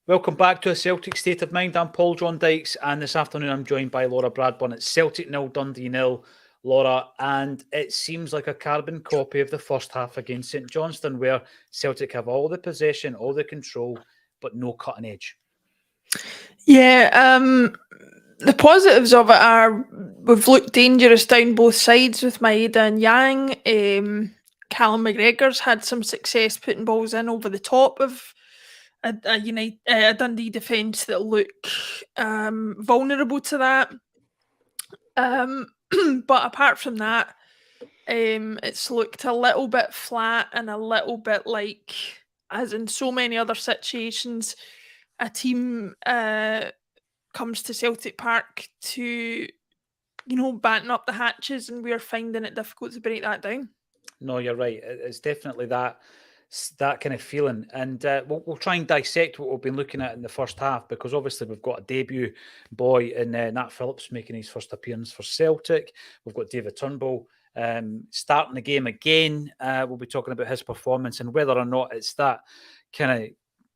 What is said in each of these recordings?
Welcome back to A Celtic State of Mind. I'm Paul John Dykes, and this afternoon I'm joined by Laura Bradburn. It's Celtic 0, Dundee 0, Laura, and it seems like a carbon copy of the first half against St Johnstone, where Celtic have all the possession, all the control, but no cutting edge. Yeah, the positives of it are we've looked dangerous down both sides with Maeda and Yang. Callum McGregor's had some success putting balls in over the top of a Dundee defence that look vulnerable to that. But apart from that, it's looked a little bit flat and a little bit like, as in so many other situations, a team comes to Celtic Park to, batten up the hatches, and we're finding it difficult to break that down. No, you're right. It's definitely that kind of feeling. And we'll try and dissect what we've been looking at in the first half, because obviously we've got a debut boy in Nat Phillips making his first appearance for Celtic. We've got David Turnbull starting the game again. We'll be talking about his performance and whether or not it's that kind of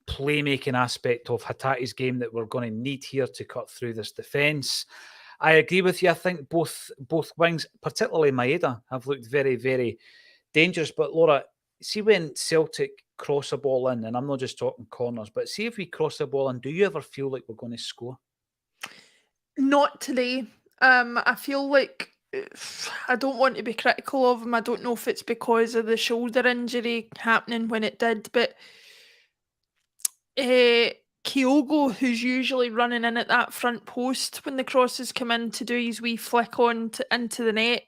playmaking aspect of Hatate's game that we're going to need here to cut through this defence. I agree with you. I think both wings, particularly Maeda, have looked very, very dangerous. But Laura, see when Celtic cross a ball in, and I'm not just talking corners, but see if we cross the ball in, do you ever feel like we're going to score? Not today. I feel like I don't want to be critical of him. I don't know if it's because of the shoulder injury happening when it did, but Kyogo, who's usually running in at that front post when the crosses come in to do his wee flick on into the net,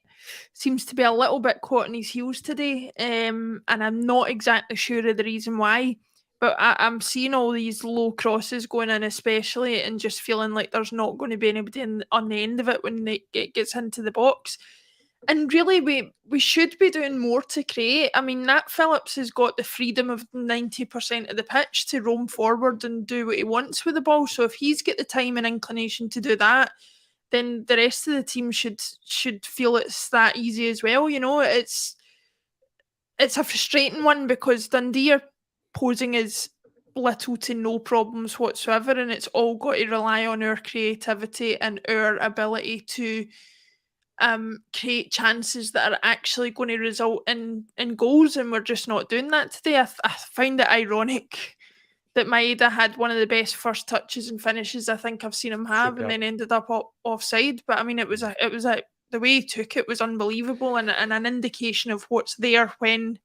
seems to be a little bit caught on his heels today. And I'm not exactly sure of the reason why, but I'm seeing all these low crosses going in especially, and just feeling like there's not going to be anybody on the end of it when it gets into the box. And really, we should be doing more to create. I mean, Nat Phillips has got the freedom of 90% of the pitch to roam forward and do what he wants with the ball. So if he's got the time and inclination to do that, then the rest of the team should feel it's that easy as well. It's a frustrating one because Dundee are posing as little to no problems whatsoever, and it's all got to rely on our creativity and our ability to create chances that are actually going to result in goals, and we're just not doing that today. I find it ironic that Maeda had one of the best first touches and finishes I think I've seen him have, and then ended up offside. But I mean, it was the way he took it was unbelievable, and an indication of what's there when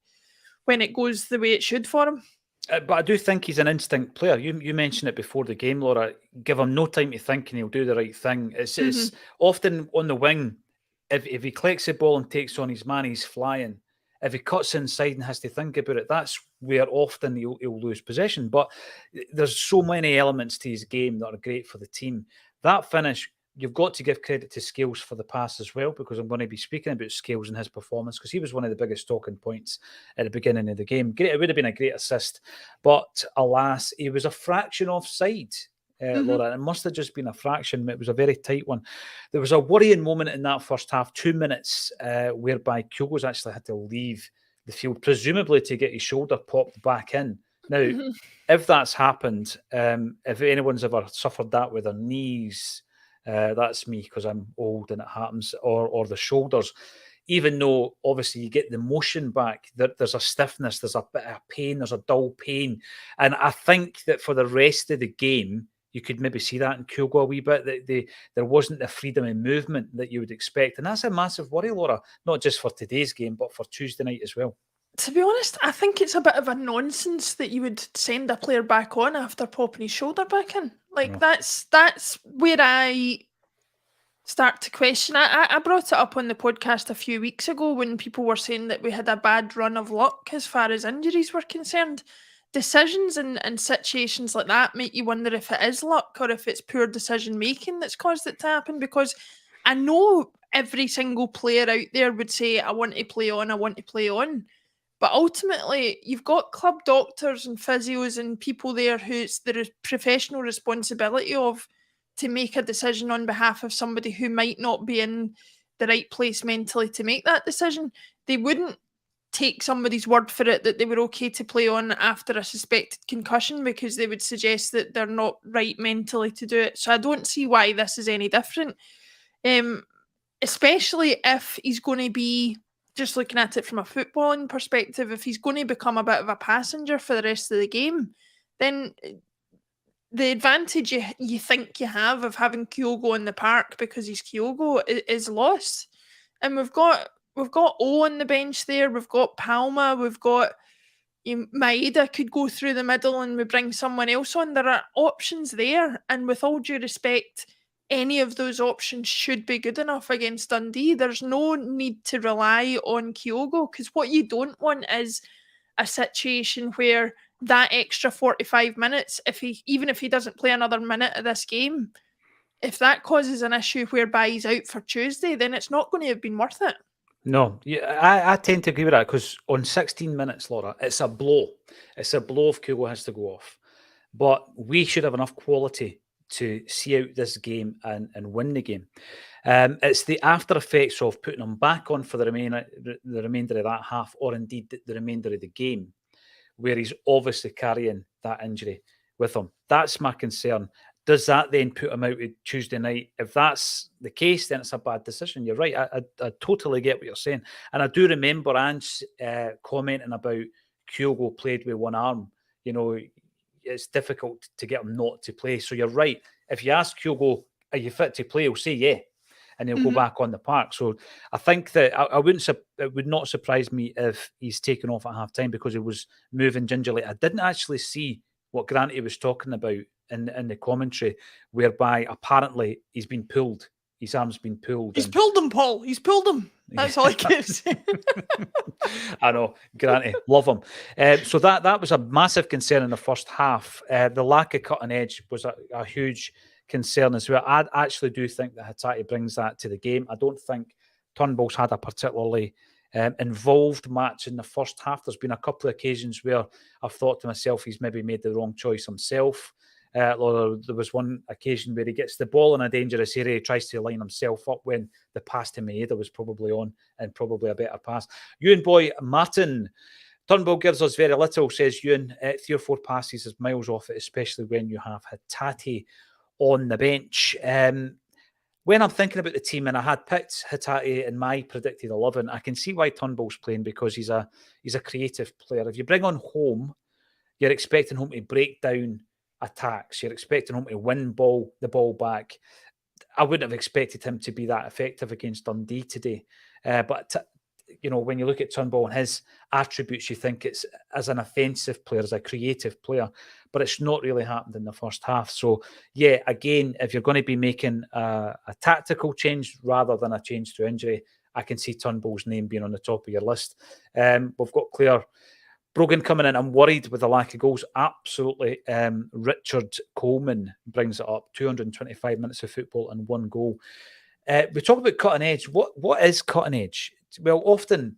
it goes the way it should for him. But I do think he's an instinct player. You mentioned it before the game, Laura. Give him no time to think and he'll do the right thing. It's often on the wing. If he collects the ball and takes on his man, he's flying. If he cuts inside and has to think about it, that's where often he'll lose possession. But there's so many elements to his game that are great for the team. That finish, you've got to give credit to Scales for the pass as well, because I'm going to be speaking about Scales and his performance, because he was one of the biggest talking points at the beginning of the game. It would have been a great assist, but alas, he was a fraction offside. Laura, it must have just been a fraction. It was a very tight one. There was a worrying moment in that first half, 2 minutes, whereby Kyogo's actually had to leave the field, presumably to get his shoulder popped back in. Now, if that's happened, if anyone's ever suffered that with their knees, that's me, because I'm old and it happens, or the shoulders. Even though obviously you get the motion back, there's a stiffness, there's a bit of pain, there's a dull pain. And I think that for the rest of the game, you could maybe see that in Kyogo a wee bit, that there wasn't the freedom of movement that you would expect. And that's a massive worry, Laura, not just for today's game, but for Tuesday night as well. To be honest, I think it's a bit of a nonsense that you would send a player back on after popping his shoulder back in. Like, that's where I start to question. I brought it up on the podcast a few weeks ago when people were saying that we had a bad run of luck as far as injuries were concerned. Decisions and situations like that make you wonder if it is luck or if it's poor decision making that's caused it to happen, because I know every single player out there would say, I want to play on. But ultimately, you've got club doctors and physios and people there who's their professional responsibility of to make a decision on behalf of somebody who might not be in the right place mentally to make that decision. They wouldn't take somebody's word for it that they were okay to play on after a suspected concussion, because they would suggest that they're not right mentally to do it. So I don't see why this is any different, especially if he's going to be, just looking at it from a footballing perspective, if he's going to become a bit of a passenger for the rest of the game, then the advantage you think you have of having Kyogo in the park because he's Kyogo is lost. And we've got O on the bench there, we've got Palma, we've got Maeda could go through the middle and we bring someone else on. There are options there, and with all due respect, any of those options should be good enough against Dundee. There's no need to rely on Kyogo, because what you don't want is a situation where that extra 45 minutes, even if he doesn't play another minute of this game, if that causes an issue whereby he's out for Tuesday, then it's not going to have been worth it. No, I tend to agree with that, because on 16 minutes, Laura, it's a blow. It's a blow if Kyogo has to go off. But we should have enough quality to see out this game and win the game. It's the after effects of putting him back on for the remainder of that half, or indeed the remainder of the game, where he's obviously carrying that injury with him. That's my concern. Does that then put him out Tuesday night? If that's the case, then it's a bad decision. You're right. I totally get what you're saying. And I do remember Ange commenting about Kyogo played with one arm. You know, it's difficult to get him not to play. So you're right. If you ask Kyogo, are you fit to play? He'll say yeah, and he'll go back on the park. So I think that it would not surprise me if he's taken off at half time because he was moving gingerly. I didn't actually see what Granty was talking about in the commentary, whereby apparently he's been pulled. His arm's been pulled. He's pulled him, Paul. He's pulled him. That's all I can say. I know, Granty, love him. So that was a massive concern in the first half. The lack of cutting edge was a huge concern as well. I actually do think that Hatate brings that to the game. I don't think Turnbull's had a particularly involved match in the first half. There's been a couple of occasions where I've thought to myself he's maybe made the wrong choice himself. There was one occasion where he gets the ball in a dangerous area, he tries to line himself up when the pass to Maeda was probably on and probably a better pass. Ewan Boy Martin, Turnbull gives us very little, says Ewan. 3 or 4 passes is miles off it, especially when you have Hatate on the bench. When I'm thinking about the team, and I had picked Hatate in my predicted 11, I can see why Turnbull's playing, because he's a creative player. If you bring on Home, you're expecting Home to break down attacks. You're expecting him to win the ball back. I wouldn't have expected him to be that effective against Dundee today. But when you look at Turnbull and his attributes, you think it's as an offensive player, as a creative player, but it's not really happened in the first half. So, yeah, again, if you're going to be making a tactical change rather than a change through injury, I can see Turnbull's name being on the top of your list. We've got Claire Brogan coming in. I'm worried with the lack of goals. Absolutely. Richard Coleman brings it up. 225 minutes of football and 1 goal. We talk about cutting edge. What is cutting edge? Well, often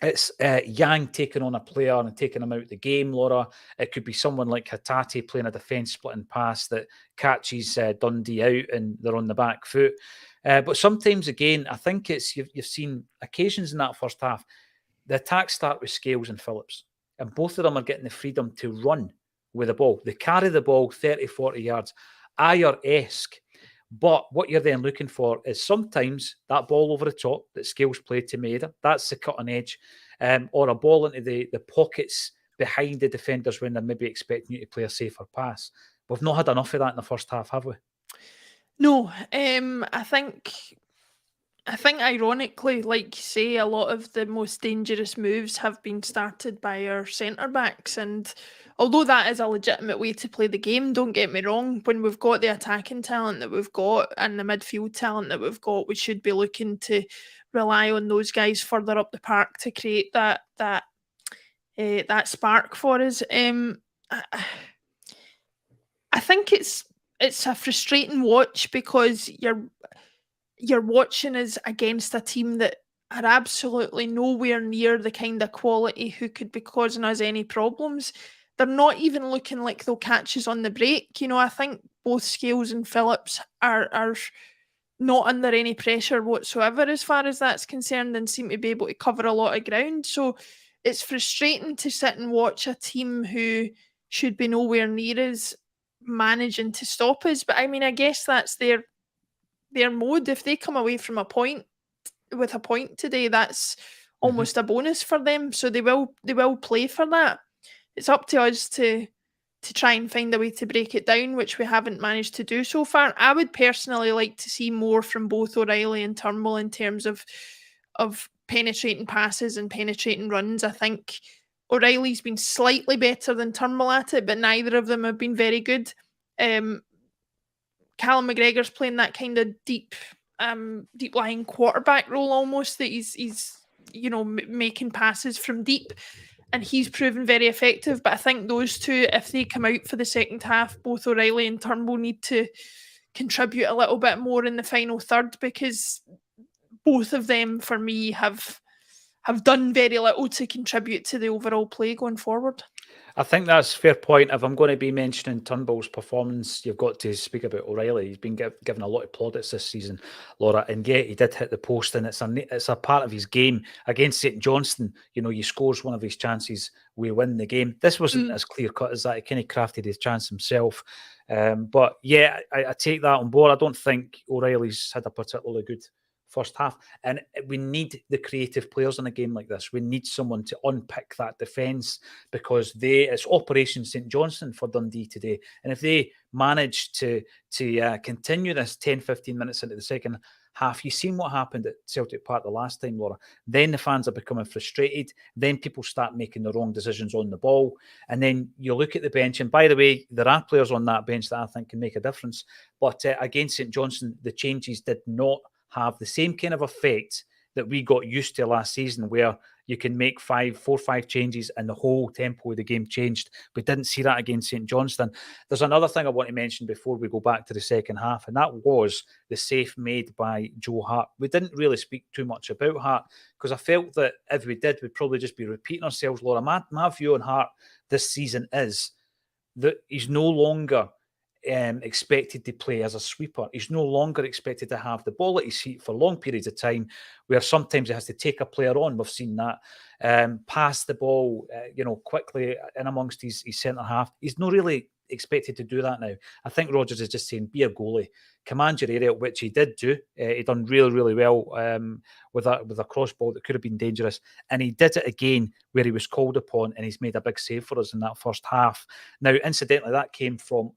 it's Yang taking on a player and taking him out of the game, Laura. It could be someone like Hatate playing a defence splitting pass that catches Dundee out and they're on the back foot. But sometimes, again, I think it's you've seen occasions in that first half. The attacks start with Scales and Phillips, and both of them are getting the freedom to run with the ball. They carry the ball 30, 40 yards, Ayer-esque. But what you're then looking for is sometimes that ball over the top that Scales played to Maeda, that's the cutting edge, or a ball into the pockets behind the defenders when they're maybe expecting you to play a safer pass. We've not had enough of that in the first half, have we? No, I think ironically, like you say, a lot of the most dangerous moves have been started by our centre-backs, and although that is a legitimate way to play the game, don't get me wrong, when we've got the attacking talent that we've got and the midfield talent that we've got, we should be looking to rely on those guys further up the park to create that spark for us. I think it's a frustrating watch, because you're watching us against a team that are absolutely nowhere near the kind of quality who could be causing us any problems. They're not even looking like they'll catch us on the break. I think both Scales and Phillips are not under any pressure whatsoever as far as that's concerned, and seem to be able to cover a lot of ground. So it's frustrating to sit and watch a team who should be nowhere near us managing to stop us. But I mean, I guess that's their mode. If they come away from a point today, that's almost a bonus for them. So they will play for that. It's up to us to try and find a way to break it down, which we haven't managed to do so far. I would personally like to see more from both O'Reilly and Turnbull in terms of penetrating passes and penetrating runs. I think O'Reilly's been slightly better than Turnbull at it, but neither of them have been very good. Callum McGregor's playing that kind of deep lying quarterback role almost, that he's making passes from deep, and he's proven very effective. But I think those two, if they come out for the second half, both O'Reilly and Turnbull need to contribute a little bit more in the final third, because both of them, for me, have done very little to contribute to the overall play going forward. I think that's a fair point. If I'm going to be mentioning Turnbull's performance, you've got to speak about O'Reilly. He's been given a lot of plaudits this season, Laura, and yeah, he did hit the post, and it's a part of his game. Against St Johnstone, he scores one of his chances, we win the game. This wasn't as clear cut as that. He kind of crafted his chance himself. But yeah, I take that on board. I don't think O'Reilly's had a particularly good first half, and we need the creative players in a game like this. We need someone to unpick that defence, because it's Operation St Johnstone for Dundee today, and if they manage to continue this 10-15 minutes into the second half, you've seen what happened at Celtic Park the last time, Laura. Then the fans are becoming frustrated, then people start making the wrong decisions on the ball, and then you look at the bench, and by the way, there are players on that bench that I think can make a difference, but against St Johnstone, the changes did not have the same kind of effect that we got used to last season, where you can make 4 or 5 changes and the whole tempo of the game changed. We didn't see that against St Johnstone. There's another thing I want to mention before we go back to the second half, and that was the save made by Joe Hart. We didn't really speak too much about Hart, because I felt that if we did, we'd probably just be repeating ourselves, Laura. My view on Hart this season is that he's no longer expected to play as a sweeper. He's no longer expected to have the ball at his feet for long periods of time, where sometimes he has to take a player on. We've seen that. Pass the ball, quickly in amongst his centre half. He's not really expected to do that now. I think Rodgers is just saying, be a goalie, command your area, which he did do. He done really, really well with a cross ball that could have been dangerous, and he did it again where he was called upon, and he's made a big save for us in that first half. Now, incidentally, that came from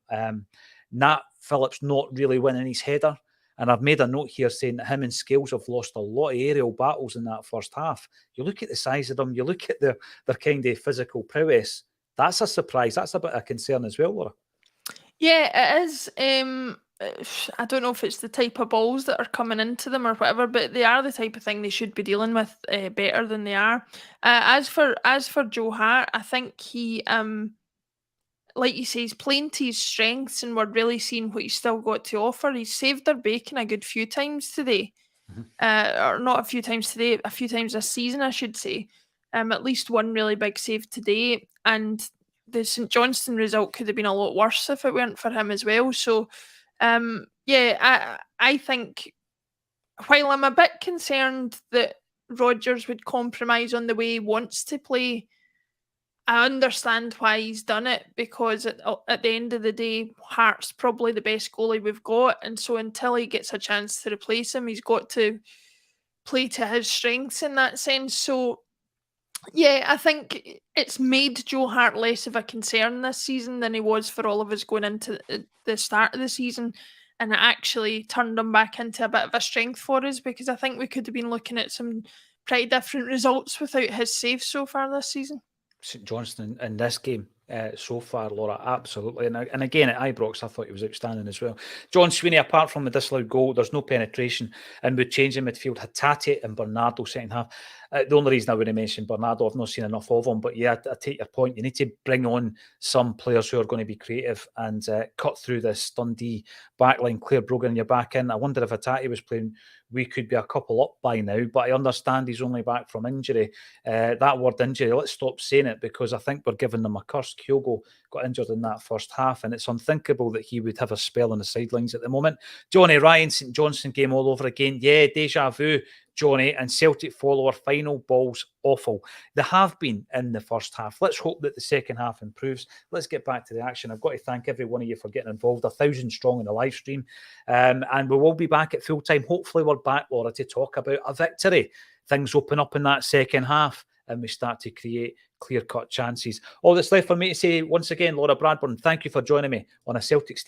Nat Phillips not really winning his header, and I've made a note here saying that him and Scales have lost a lot of aerial battles in that first half. You look at the size of them, you look at their kind of physical prowess. That's a surprise. That's a bit of concern as well, Laura. Yeah, it is. I don't know if it's the type of balls that are coming into them or whatever, but they are the type of thing they should be dealing with better than they are. As for Joe Hart, I think he, like you say, he's playing to his strengths, and we're really seeing what he's still got to offer. He's saved our bacon a good few times today. Or not a few times today, a few times this season, I should say. At least one really big save today, and the St Johnstone result could have been a lot worse if it weren't for him as well. So, yeah, I think, while I'm a bit concerned that Rodgers would compromise on the way he wants to play, I understand why he's done it, because at the end of the day, Hart's probably the best goalie we've got, and so until he gets a chance to replace him, he's got to play to his strengths in that sense. So, yeah, I think it's made Joe Hart less of a concern this season than he was for all of us going into the start of the season, and it actually turned him back into a bit of a strength for us, because I think we could have been looking at some pretty different results without his saves so far this season. St Johnstone in this game so far, Laura, absolutely. And again, at Ibrox, I thought he was outstanding as well. John Sweeney, apart from the disallowed goal, there's no penetration, and would change in midfield. Hatate and Bernardo second half. The only reason I would have mentioned Bernardo, I've not seen enough of him, but yeah, I take your point. You need to bring on some players who are going to be creative and cut through this Dundee backline. Claire Brogan, you're back in. I wonder if Hatate was playing we could be a couple up by now, but I understand he's only back from injury. That word injury, let's stop saying it, because I think we're giving them a curse. Kyogo got injured in that first half, and it's unthinkable that he would have a spell on the sidelines at the moment. Johnny Ryan, St Johnstone game all over again. Yeah, deja vu, Johnny, and Celtic follow our final balls awful. They have been in the first half. Let's hope that the second half improves. Let's get back to the action. I've got to thank every one of you for getting involved. 1,000 strong in the live stream. And we will be back at full time. Hopefully we're back, Laura, to talk about a victory. Things open up in that second half and we start to create clear-cut chances. All that's left for me to say once again, Laura Bradburn, thank you for joining me on a Celtic State